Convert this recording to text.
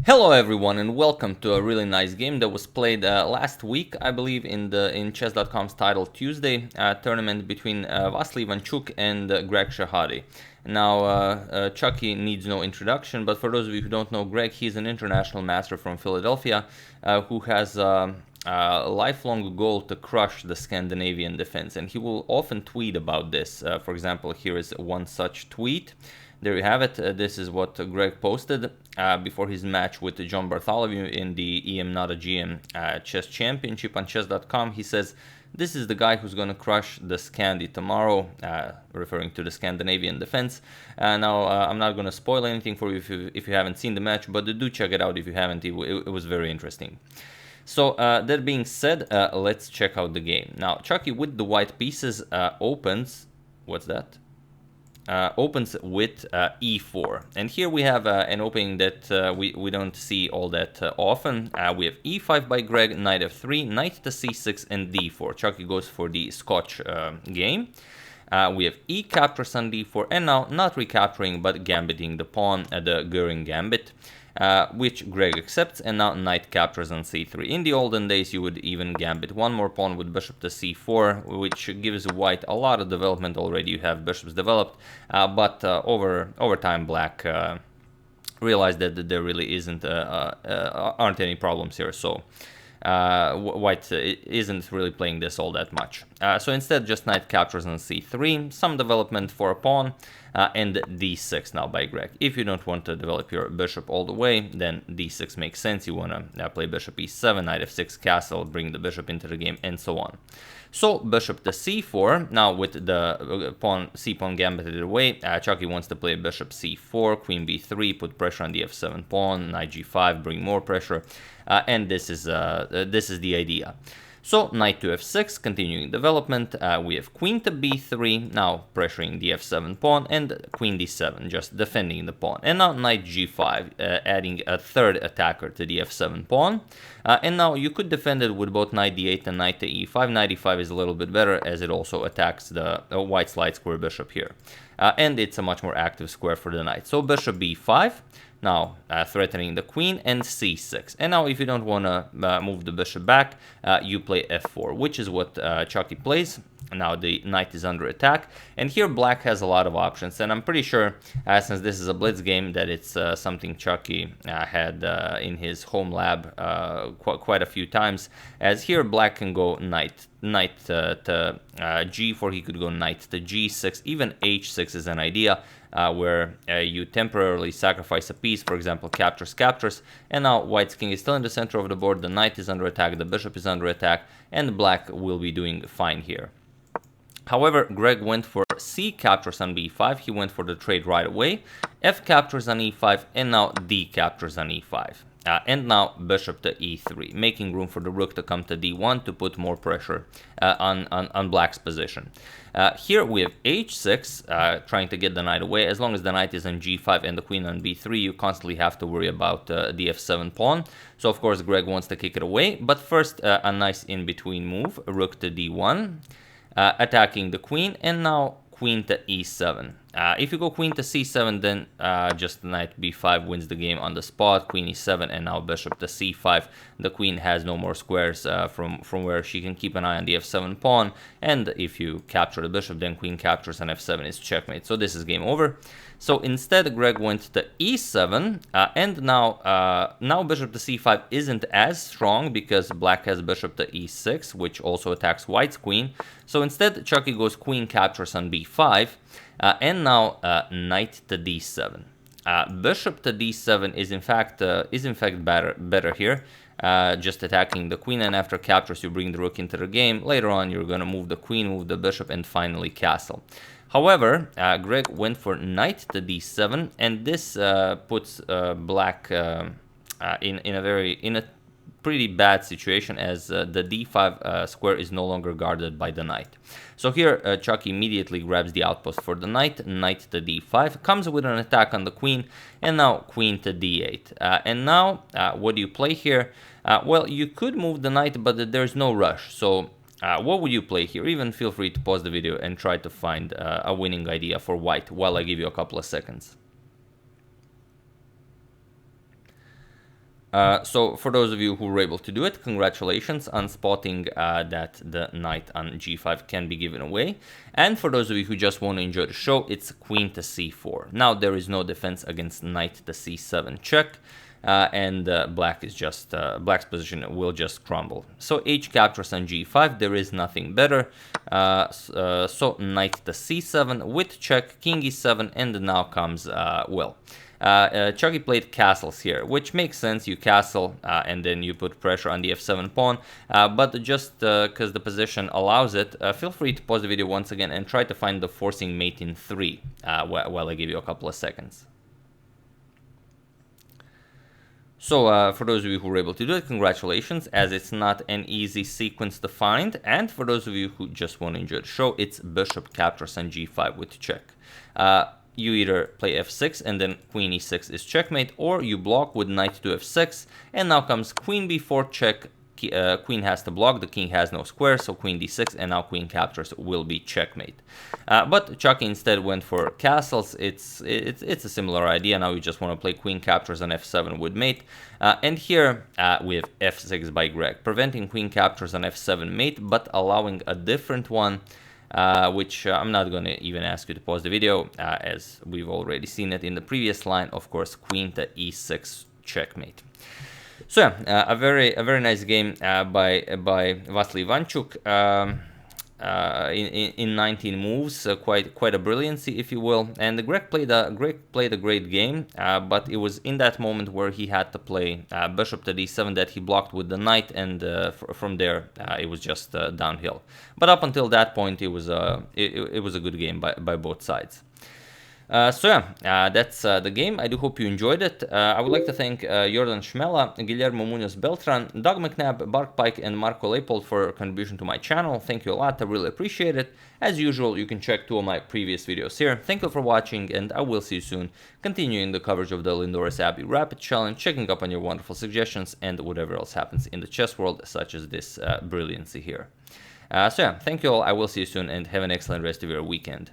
Hello everyone and welcome to a really nice game that was played last week, I believe, in chess.com's title Tuesday tournament between Vassily, Ivanchuk and Greg Shahade. Now, Chucky needs no introduction, but for those of you who don't know Greg, he's an international master from Philadelphia who has a lifelong goal to crush the Scandinavian defense, and he will often tweet about this. For example, here is one such tweet. There you have it. This is what Greg posted before his match with John Bartholomew in the EM Not a GM chess championship on chess.com. He says, "This is the guy who's going to crush the Scandi tomorrow," referring to the Scandinavian defense. Now, I'm not going to spoil anything for you if you haven't seen the match, but do check it out if you haven't. It was very interesting. So, that being said, let's check out the game. Now, Chucky with the white pieces opens... What's that? Opens with e4, and here we have an opening that we don't see all that often. We have e5 by Greg, knight f3, knight to c6, and d4. Chucky goes for the Scotch game. We have e captures on d4, and now not recapturing but gambiting the pawn at the Goering gambit, which Greg accepts, and now knight captures on c3. In the olden days, you would even gambit one more pawn with bishop to c4, which gives white a lot of development already. You have bishops developed, but over time, black realized that there really aren't any problems here, so white isn't really playing this all that much. So instead, just knight captures on c3, some development for a pawn, and d6 now by Greg. If you don't want to develop your bishop all the way, then d6 makes sense. You want to play bishop e7, knight f6, castle, bring the bishop into the game, and so on. So bishop to c4, now with the c-pawn gambited away, Chucky wants to play bishop c4, queen b3, put pressure on the f7 pawn, knight g5, bring more pressure, and this is the idea. So knight to f6, continuing development, we have queen to b3, now pressuring the f7 pawn, and queen d7, just defending the pawn. And now knight g5, adding a third attacker to the f7 pawn. And now you could defend it with both knight d8 and knight to e5. Knight e5 is a little bit better as it also attacks the white's light square bishop here. And it's a much more active square for the knight. So bishop b5. Now threatening the queen, and c6. And now if you don't want to move the bishop back, you play f4, which is what Chucky plays. Now the knight is under attack, and here black has a lot of options, and I'm pretty sure, since this is a blitz game, that it's something Chucky had in his home lab quite a few times, as here black can go knight to g4, he could go knight to g6, even h6 is an idea, where you temporarily sacrifice a piece, for example, captures, and now white's king is still in the center of the board, the knight is under attack, the bishop is under attack, and black will be doing fine here. However, Greg went for c captures on b5, he went for the trade right away, f captures on e5, and now d captures on e5. And now bishop to e3, making room for the rook to come to d1 to put more pressure on black's position. Here we have h6, trying to get the knight away. As long as the knight is on g5 and the queen on b3, you constantly have to worry about the f7 pawn. So of course Greg wants to kick it away, but first a nice in-between move, rook to d1, attacking the queen, and now queen to e7. If you go queen to c7, then just knight b5 wins the game on the spot, queen e7, and now bishop to c5. The queen has no more squares from where she can keep an eye on the f7 pawn, and if you capture the bishop, then queen captures on f7 is checkmate. So this is game over. So instead, Greg went to e7, and now bishop to c5 isn't as strong because black has bishop to e6, which also attacks white's queen. So instead, Chucky goes queen captures on b5, and now knight to d7. Bishop to d7 is in fact better here. Just attacking the queen, and after captures you bring the rook into the game. Later on you're going to move the queen, move the bishop, and finally castle. However, Greg went for knight to d7, and this puts black in a pretty bad situation, as the d5 square is no longer guarded by the knight. So here Chuck immediately grabs the outpost for the knight, knight to d5, comes with an attack on the queen, and now queen to d8. And now what do you play here? Well, you could move the knight, but there's no rush. So what would you play here? Even feel free to pause the video and try to find a winning idea for white while I give you a couple of seconds. So for those of you who were able to do it, congratulations on spotting that the knight on g5 can be given away. And for those of you who just want to enjoy the show, it's queen to c4. Now there is no defense against knight to c7 check, and black's position will just crumble. So h captures on g5, there is nothing better. So knight to c7 with check, king e7, and now comes Chucky played castles here, which makes sense. You castle and then you put pressure on the f7 pawn, but just because the position allows it, feel free to pause the video once again and try to find the forcing mate in 3 while I give you a couple of seconds. So for those of you who were able to do it, congratulations, as it's not an easy sequence to find. And for those of you who just want to enjoy the show, it's bishop captures on g5 with check. You either play f6 and then queen e6 is checkmate, or you block with knight to f6, and now comes queen b4 check. Queen has to block, the king has no square, so queen d6, and now queen captures will be checkmate. But Chucky instead went for castles. It's a similar idea. Now you just want to play queen captures on f7 with mate, and here we have f6 by Greg, preventing queen captures on f7 mate, but allowing a different one, which I'm not going to even ask you to pause the video, as we've already seen it in the previous line. Of course, queen to e6 checkmate. So yeah, a very nice game by Vassily Ivanchuk in 19 moves, quite a brilliancy, if you will. And Greg played a great game, but it was in that moment where he had to play bishop to d7 that he blocked with the knight, and from there it was just downhill. But up until that point, it was a good game by both sides. So yeah, that's the game. I do hope you enjoyed it. I would like to thank Jordan Schmela, Guillermo Munoz Beltran, Doug McNabb, Bark Pike, and Marco Leipold for contribution to my channel. Thank you a lot. I really appreciate it. As usual, you can check 2 of my previous videos here. Thank you for watching, and I will see you soon, continuing the coverage of the Lindores Abbey Rapid Challenge, checking up on your wonderful suggestions, and whatever else happens in the chess world, such as this brilliancy here. So yeah, thank you all. I will see you soon, and have an excellent rest of your weekend.